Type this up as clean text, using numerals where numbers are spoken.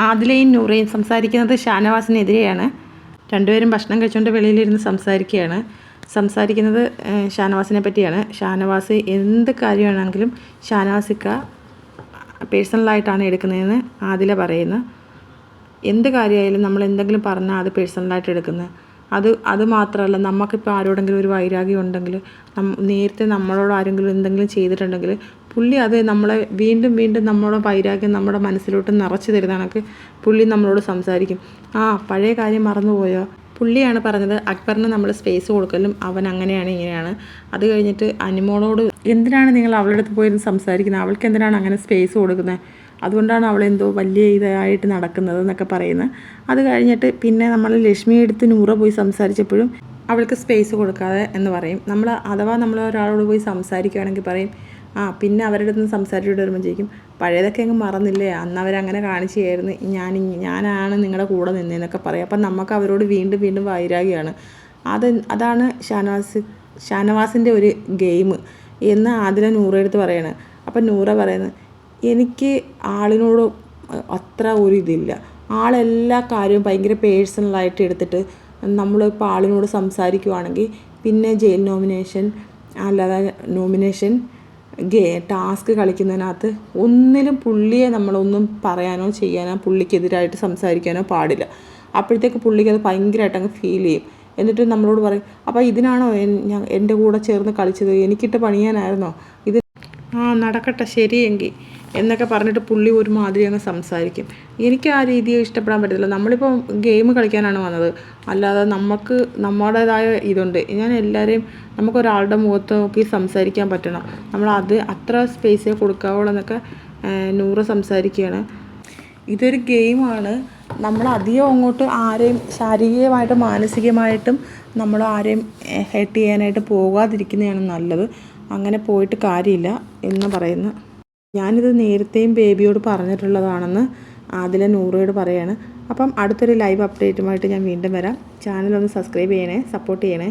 ആദിലയും നൂറയും സംസാരിക്കുന്നത് ഷാനവാസിനെതിരെയാണ്. രണ്ടുപേരും ഭക്ഷണം കഴിച്ചുകൊണ്ട് വെളിയിലിരുന്ന് സംസാരിക്കുന്നത് ഷാനവാസിനെ പറ്റിയാണ്. ഷാനവാസ് എന്ത് കാര്യമാണെങ്കിലും ഷാനവാസിക്ക പേഴ്സണലായിട്ടാണ് എടുക്കുന്നതെന്ന് ആദില പറയുന്നു. എന്ത് കാര്യമായാലും നമ്മൾ എന്തെങ്കിലും പറഞ്ഞാൽ അത് പേഴ്സണലായിട്ട് എടുക്കുന്നത്. അത് മാത്രമല്ല, നമുക്കിപ്പോൾ ആരോടെങ്കിലും ഒരു വൈരാഗ്യം ഉണ്ടെങ്കിൽ, നേരത്തെ നമ്മളോട് ആരെങ്കിലും എന്തെങ്കിലും ചെയ്തിട്ടുണ്ടെങ്കിൽ പുള്ളി അത് നമ്മളെ വീണ്ടും നമ്മുടെ വൈരാഗ്യം നമ്മുടെ മനസ്സിലോട്ട് നിറച്ച് തരുന്ന കണക്ക് പുള്ളി നമ്മളോട് സംസാരിക്കും. പഴയ കാര്യം മറന്നുപോയോ? പുള്ളിയാണ് പറഞ്ഞത് അക്ബറിന് നമ്മൾ സ്പേസ് കൊടുക്കലും അവൻ അങ്ങനെയാണ് ഇങ്ങനെയാണ്. അത് കഴിഞ്ഞിട്ട് അനുമോളോട് എന്തിനാണ് നിങ്ങൾ അവളുടെ അടുത്ത് പോയിരുന്ന് സംസാരിക്കുന്നത്, അവൾക്ക് എന്തിനാണ് അങ്ങനെ സ്പേസ് കൊടുക്കുന്നത്, അതുകൊണ്ടാണ് അവളെന്തോ വലിയ ഇതായിട്ട് നടക്കുന്നത് എന്നൊക്കെ പറയുന്നത്. അത് കഴിഞ്ഞിട്ട് പിന്നെ നമ്മൾ ലക്ഷ്മിയെ എടുത്ത് നൂറ പോയി സംസാരിച്ചപ്പോഴും അവൾക്ക് സ്പേസ് കൊടുക്കാതെ എന്ന് പറയും. നമ്മൾ ഒരാളോട് പോയി സംസാരിക്കുകയാണെങ്കിൽ പറയും പിന്നെ അവരുടെ അടുത്ത് സംസാരിച്ചിട്ട് വരുമ്പോൾ ചോദിക്കും പഴയതൊക്കെ അങ്ങ് മറന്നില്ലേ, അന്ന് അവരങ്ങനെ കാണിച്ചായിരുന്നു, ഞാനാണ് നിങ്ങളുടെ കൂടെ നിന്നതെന്നൊക്കെ പറയും. അപ്പം നമുക്ക് അവരോട് വീണ്ടും വൈരാഗ്യമാണ്. അതാണ് ഷാനവാസിൻ്റെ ഒരു ഗെയിം എന്ന് ആദില നൂറയെടുത്ത് പറയണത്. അപ്പം നൂറ പറയുന്നത് എനിക്ക് ആളിനോട് അത്ര ഒരു ഇതില്ല, ആളെല്ലാ കാര്യവും ഭയങ്കര പേഴ്സണലായിട്ട് എടുത്തിട്ട് നമ്മളിപ്പോൾ ആളിനോട് സംസാരിക്കുവാണെങ്കിൽ പിന്നെ ജയിൽ നോമിനേഷൻ അല്ലാതെ ടാസ്ക് കളിക്കുന്നതിനകത്ത് ഒന്നിലും പുള്ളിയെ നമ്മളൊന്നും പറയാനോ ചെയ്യാനോ പുള്ളിക്കെതിരായിട്ട് സംസാരിക്കാനോ പാടില്ല. അപ്പോഴത്തേക്ക് പുള്ളിക്ക് അത് ഭയങ്കരമായിട്ട് അങ്ങ് ഫീൽ ചെയ്യും. എന്നിട്ട് നമ്മളോട് പറയും അപ്പോൾ ഇതിനാണോ എൻ്റെ കൂടെ ചേർന്ന് കളിച്ചത്, എനിക്കിട്ട് പണിയാനായിരുന്നോ ഇത്, നടക്കട്ടെ ശരിയെങ്കിൽ എന്നൊക്കെ പറഞ്ഞിട്ട് പുള്ളി ഒരുമാതിരി അങ്ങ് സംസാരിക്കും. എനിക്ക് ആ രീതിയെ ഇഷ്ടപ്പെടാൻ പറ്റത്തില്ല. നമ്മളിപ്പോൾ ഗെയിം കളിക്കാനാണ് വന്നത്, അല്ലാതെ നമുക്ക് നമ്മുടേതായ ഇതുണ്ട്. നമുക്കൊരാളുടെ മുഖത്ത് നോക്കി സംസാരിക്കാൻ പറ്റണം, അത്ര സ്പേസേ കൊടുക്കാവുള്ളൂ എന്നൊക്കെ നൂറ് സംസാരിക്കുകയാണ്. ഇതൊരു ഗെയിമാണ്. നമ്മൾ അധികം അങ്ങോട്ട് ആരെയും ശാരീരികമായിട്ടും മാനസികമായിട്ടും നമ്മൾ ആരെയും ഹെർട്ട് ചെയ്യാനായിട്ട് പോകാതിരിക്കുന്നതാണ് നല്ലത്. അങ്ങനെ പോയിട്ട് കാര്യമില്ല എന്ന് പറയുന്നു. ഞാനിത് നേരത്തെയും ബേബിയോട് പറഞ്ഞിട്ടുള്ളതാണെന്ന് ആദില നൂറയോട് പറയാണ്. അപ്പം അടുത്തൊരു ലൈവ് അപ്ഡേറ്റുമായിട്ട് ഞാൻ വീണ്ടും വരാം. ചാനലൊന്ന് സബ്സ്ക്രൈബ് ചെയ്യണേ, സപ്പോർട്ട് ചെയ്യണേ.